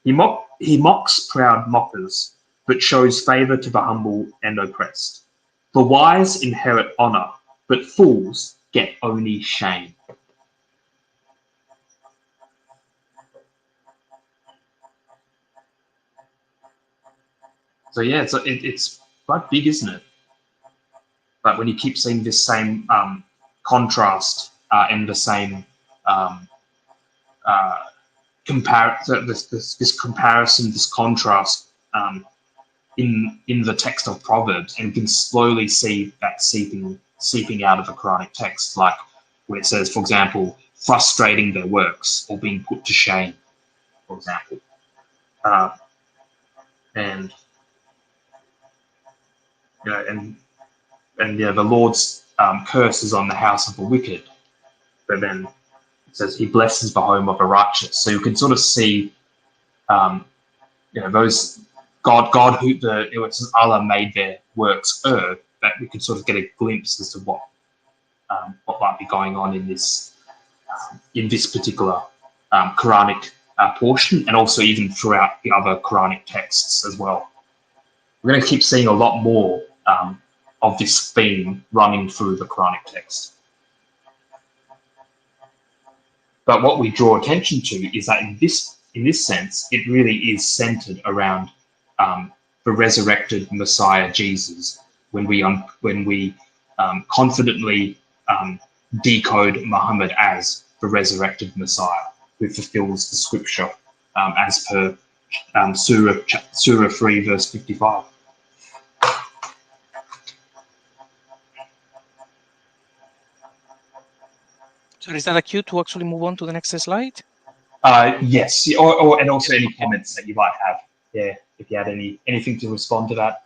He mocks proud mockers, but shows favor to the humble and oppressed. The wise inherit honor, but fools get only shame. So yeah, it's quite big, isn't it? But when you keep seeing this same contrast and the same this comparison, this contrast in the text of Proverbs, and you can slowly see that seeping out of the Quranic text, like where it says, for example, frustrating their works or being put to shame, for example, and you know, and the Lord's curse is on the house of the wicked, but then it says he blesses the home of the righteous. So you can sort of see, those God who Allah made their works err, that we could sort of get a glimpse as to what might be going on in this particular Quranic portion, and also even throughout the other Quranic texts as well. We're going to keep seeing a lot more of this theme running through the Quranic text. But what we draw attention to is that in this sense, it really is centered around the resurrected Messiah Jesus. When we confidently decode Muhammad as the resurrected Messiah who fulfills the scripture as per Surah 3 verse 55. So is that a cue to actually move on to the next slide? Yes, or and also any comments that you might have. Yeah, if you had anything to respond to that.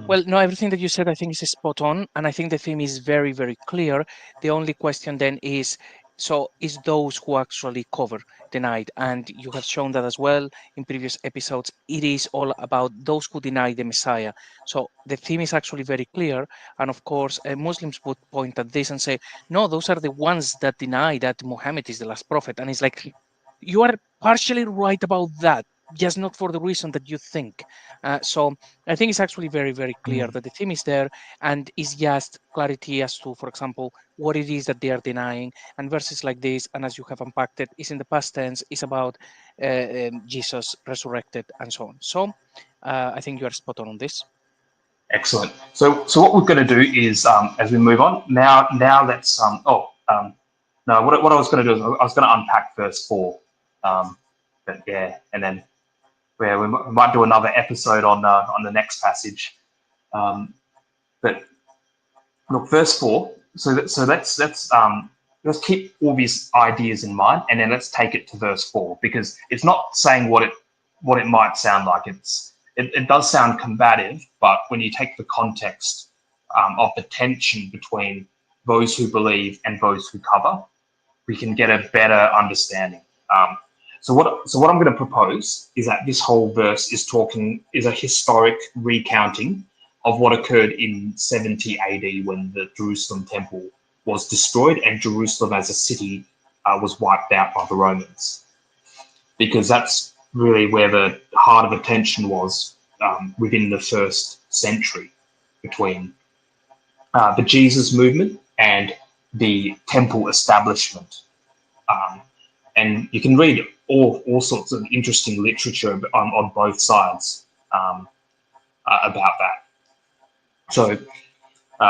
Well, no, everything that you said, I think, is spot on, and I think the theme is very, very clear. The only question then is, so is those who actually cover denied? And you have shown that as well in previous episodes. It is all about those who deny the Messiah. So the theme is actually very clear. And of course, Muslims would point at this and say, no, those are the ones that deny that Muhammad is the last prophet. And it's like, you are partially right about that, just not for the reason that you think. So I think it's actually very, very clear that the theme is there, and is just clarity as to, for example, what it is that they are denying. And verses like this, and as you have unpacked it, is in the past tense, is about Jesus resurrected and so on. So I think you are spot on this. Excellent. So what we're going to do is, as we move on, now let's what I was going to do is I was going to unpack verse 4, but yeah, and then we might do another episode on the next passage. But look, verse 4. So let's keep all these ideas in mind, and then let's take it to verse 4, because it's not saying what it might sound like. It does sound combative, but when you take the context of the tension between those who believe and those who cover, we can get a better understanding. So what I'm going to propose is that this whole verse is a historic recounting of what occurred in 70 AD when the Jerusalem temple was destroyed and Jerusalem as a city was wiped out by the Romans, because that's really where the heart of the tension was within the first century between the Jesus movement and the temple establishment. And you can read all sorts of interesting literature on both sides about that. So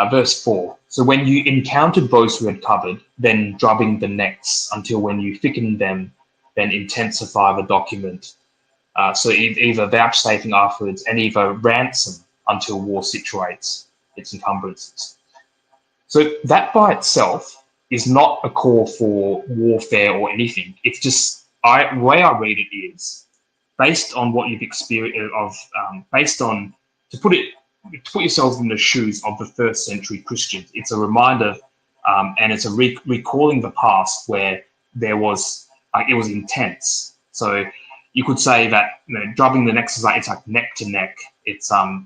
verse 4. So when you encountered those who had covered, then drubbing the necks until when you thickened them, then intensify the document. So either vouchsafing afterwards and either ransom until war situates its encumbrances. So that by itself is not a call for warfare or anything. It's just, the way I read it is, based on what you've experienced based on, to put yourselves in the shoes of the first century Christians, it's a reminder and it's a recalling the past where there was it was intense. So you could say that drubbing the necks is like it's like neck to neck. It's the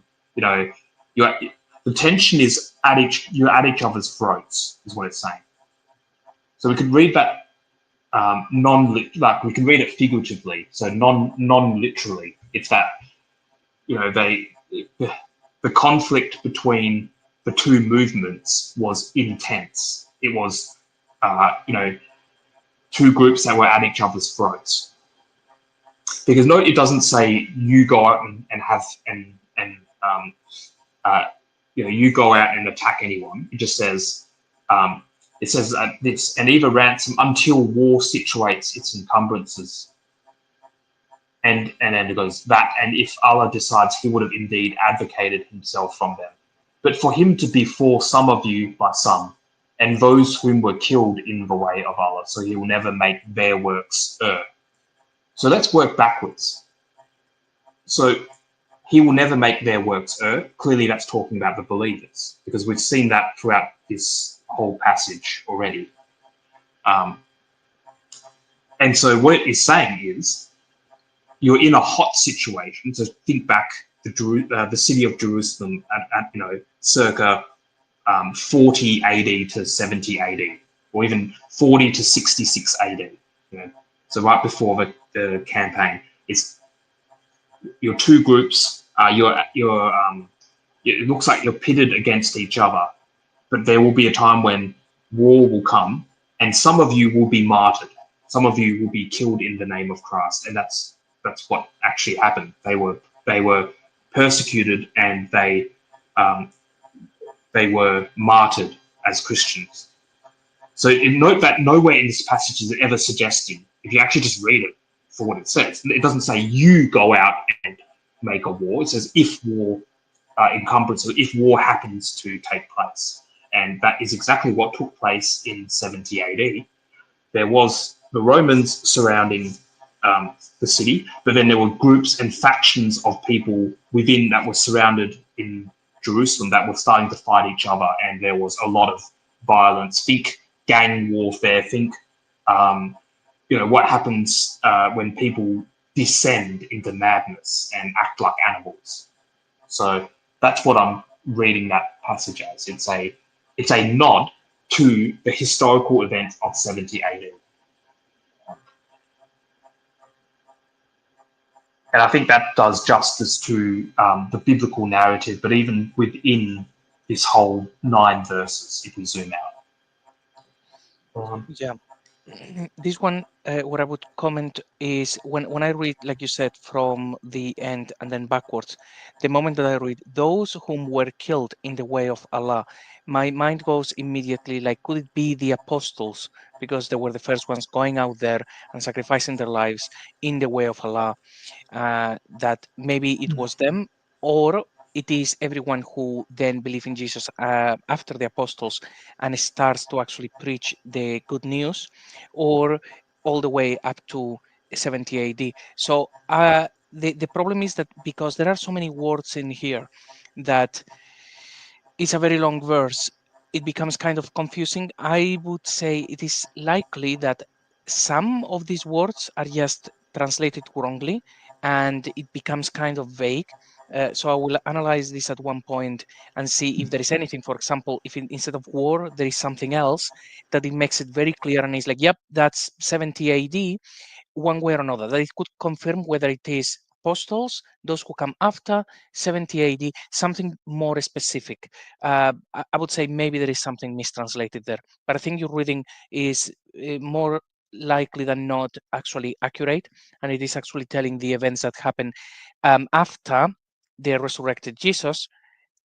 tension is you're at each other's throats is what it's saying. So we could read that we can read it figuratively, so non-literally. It's that the conflict between the two movements was intense. It was two groups that were at each other's throats. Because note, it doesn't say you go out you go out and attack anyone. It just says this, and either ransom until war situates its encumbrances. And then it goes that, and if Allah decides, he would have indeed advocated himself from them. But for him to be for some of you by some, and those whom were killed in the way of Allah, so he will never make their works err. So let's work backwards. So he will never make their works err. Clearly that's talking about the believers, because we've seen that throughout this whole passage already. And so what it is saying is, you're in a hot situation. So think back the city of Jerusalem at circa 40 AD to 70 AD, or even 40 to 66 AD. So right before the campaign, it's your two groups. It looks like you're pitted against each other, but there will be a time when war will come, and some of you will be martyred. Some of you will be killed in the name of Christ, and that's what actually happened. They were persecuted, and they were martyred as Christians. So note that nowhere in this passage is it ever suggesting, if you actually just read it for what it says, it doesn't say you go out and make a war. It says if war encumbrances, if war happens to take place. And that is exactly what took place in 70 AD. There was the Romans surrounding the city, but then there were groups and factions of people within that were surrounded in Jerusalem that were starting to fight each other, and there was a lot of violence. Think gang warfare. Think what happens when people descend into madness and act like animals. So that's what I'm reading that passage as. It's a nod to the historical event of 70 AD. And I think that does justice to the biblical narrative, but even within this whole 9 verses, if we zoom out. Yeah. This one, what I would comment is when I read, like you said, from the end and then backwards, the moment that I read those whom were killed in the way of Allah, my mind goes immediately like, could it be the apostles? Because they were the first ones going out there and sacrificing their lives in the way of Allah. That maybe it was them, or it is everyone who then believe in Jesus after the apostles and starts to actually preach the good news, or all the way up to 70 AD. So the problem is that because there are so many words in here that it's a very long verse, it becomes kind of confusing. I would say it is likely that some of these words are just translated wrongly and it becomes kind of vague. So I will analyze this at one point and see if there is anything, for example, if instead of war, there is something else that it makes it very clear and it's like, yep, that's 70 AD, one way or another, that it could confirm whether it is apostles, those who come after 70 AD, something more specific. I would say maybe there is something mistranslated there, but I think your reading is more likely than not actually accurate, and it is actually telling the events that happen after the resurrected Jesus,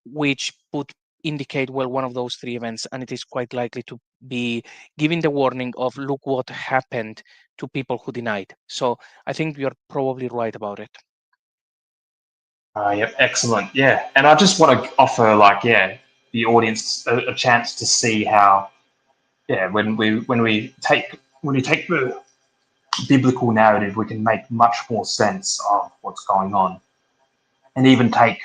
which would indicate, well, one of those 3 events, and it is quite likely to be giving the warning of, look what happened to people who denied. So I think you're probably right about it. Yep, excellent. Yeah, and I just want to offer, the audience a chance to see how, when we take the biblical narrative, we can make much more sense of what's going on, and even take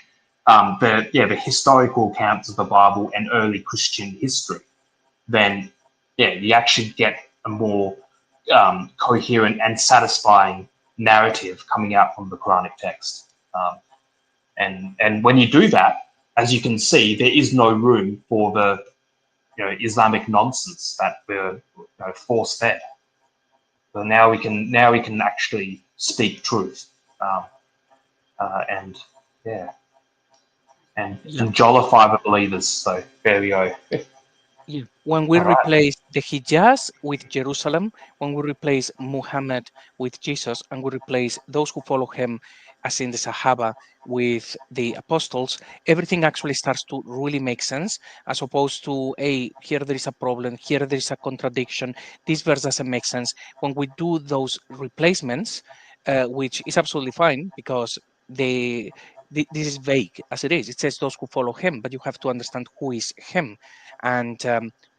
the historical accounts of the Bible and early Christian history. then yeah, you actually get a more coherent and satisfying narrative coming out from the Quranic text. And when you do that, as you can see, there is no room for the Islamic nonsense that we're force fed. So now we can actually speak truth, and yeah, and jollify the believers. So there we go. Yeah. When we All right. replace the Hijaz with Jerusalem, when we replace Muhammad with Jesus, and we replace those who follow him, as in the Sahaba, with the apostles, everything actually starts to really make sense, as opposed to, hey, here there is a problem, here there is a contradiction, this verse doesn't make sense. When we do those replacements, which is absolutely fine because this is vague as it is. It says those who follow him, but you have to understand who is him. And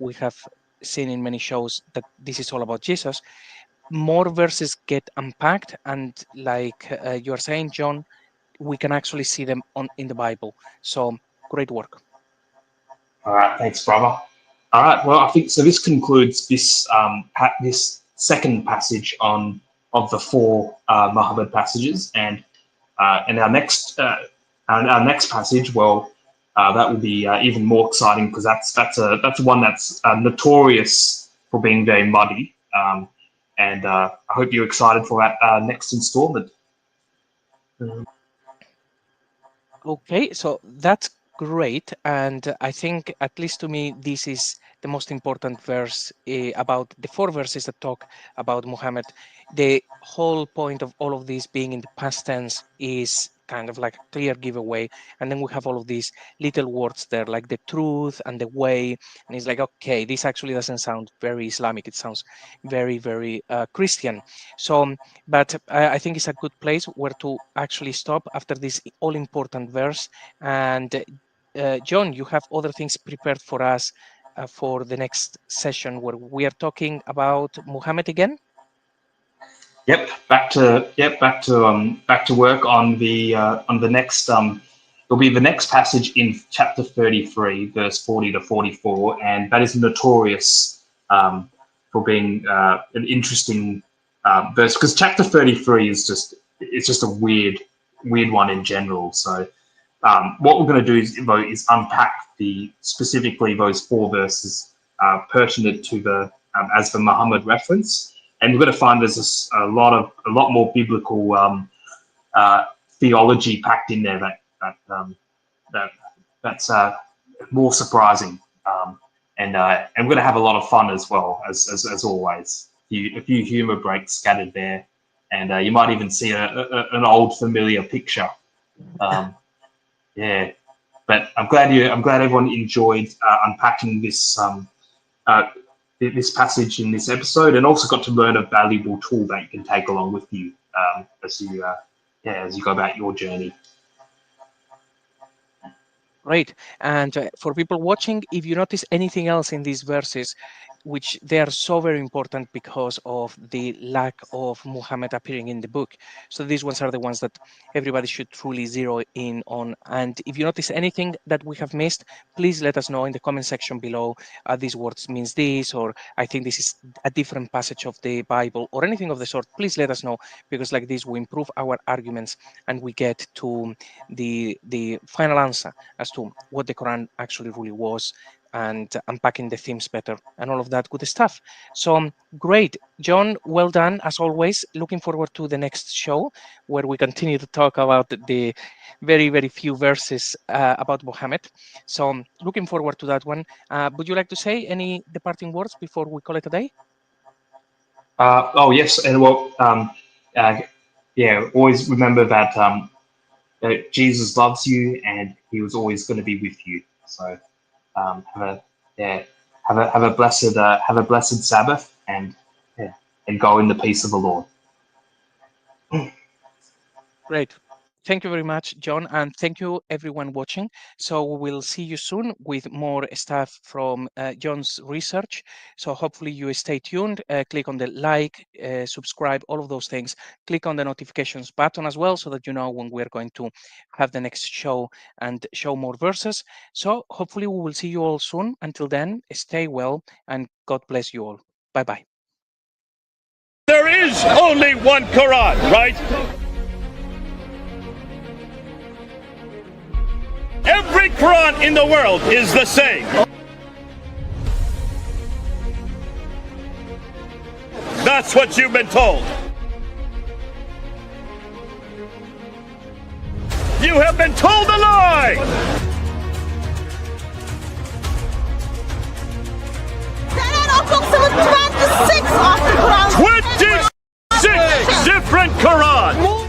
we have seen in many shows that this is all about Jesus. More verses get unpacked, and like you are saying, John, we can actually see them in the Bible. So great work. All right, thanks, brother. All right, well, I think so. This concludes this this second passage of the four Muhammad passages, and our next passage, well, that will be even more exciting because that's one that's notorious for being very muddy, and I hope you're excited for that next installment. Okay, so that's great. And I think, at least to me, this is the most important verse about the four verses that talk about Muhammad. The whole point of all of this being in the past tense is kind of like a clear giveaway. And then we have all of these little words there, like the truth and the way. And it's like, okay, this actually doesn't sound very Islamic. It sounds very, very Christian. So, but I think it's a good place where to actually stop after this all important verse. And John, you have other things prepared for us for the next session where we are talking about Muhammad again. Yep, back to work on the next it'll be the next passage in chapter 33, verse 40 to 44, and that is notorious for being an interesting verse because chapter 33 is just a weird one in general. So what we're going to do is unpack specifically those four verses pertinent to the as the Muhammad reference. And we're going to find there's a lot more biblical theology packed in there that's more surprising, and we're going to have a lot of fun as well as always. A few humor breaks scattered there, and you might even see an old familiar picture. Yeah, but I'm glad everyone enjoyed unpacking this passage in this episode, and also got to learn a valuable tool that you can take along with you as you go about your journey. Great. And for people watching, if you notice anything else in these verses, which they are so very important because of the lack of Muhammad appearing in the book. So these ones are the ones that everybody should truly zero in on. And if you notice anything that we have missed, please let us know in the comment section below. These words means this, or I think this is a different passage of the Bible, or anything of the sort. Please let us know, because like this, we improve our arguments and we get to the final answer as to what the Quran actually really was, and unpacking the themes better and all of that good stuff. So great, John, well done as always. Looking forward to the next show where we continue to talk about the very, very few verses about Muhammad. So looking forward to that one. Would you like to say any departing words before we call it a day? Oh yes, and well, always remember that Jesus loves you, and He was always going to be with you. So have a blessed Sabbath, and go in the peace of the Lord. Great. Thank you very much, John, and thank you everyone watching. So we will see you soon with more stuff from John's research. So hopefully you stay tuned, click on the like, subscribe, all of those things. Click on the notifications button as well so that you know when we're going to have the next show and show more verses. So hopefully we will see you all soon. Until then, stay well and God bless you all. Bye-bye. There is only one Quran, right? Every Quran in the world is the same. That's what you've been told. You have been told a lie! Approximately 26 of the Quran. 26 different Quran!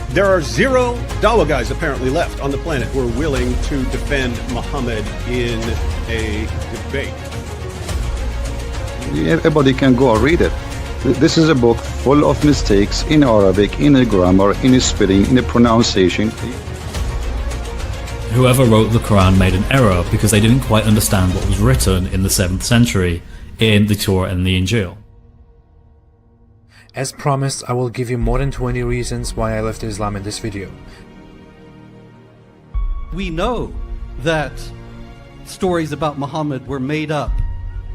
There are 0 Dawa guys apparently left on the planet who are willing to defend Muhammad in a debate. Everybody can go and read it. This is a book full of mistakes in Arabic, in the grammar, in the spelling, in the pronunciation. Whoever wrote the Quran made an error because they didn't quite understand what was written in the 7th century in the Torah and the Injil. As promised, I will give you more than 20 reasons why I left Islam in this video. We know that stories about Muhammad were made up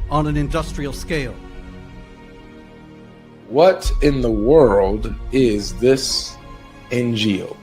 on an industrial scale. What in the world is this Injil?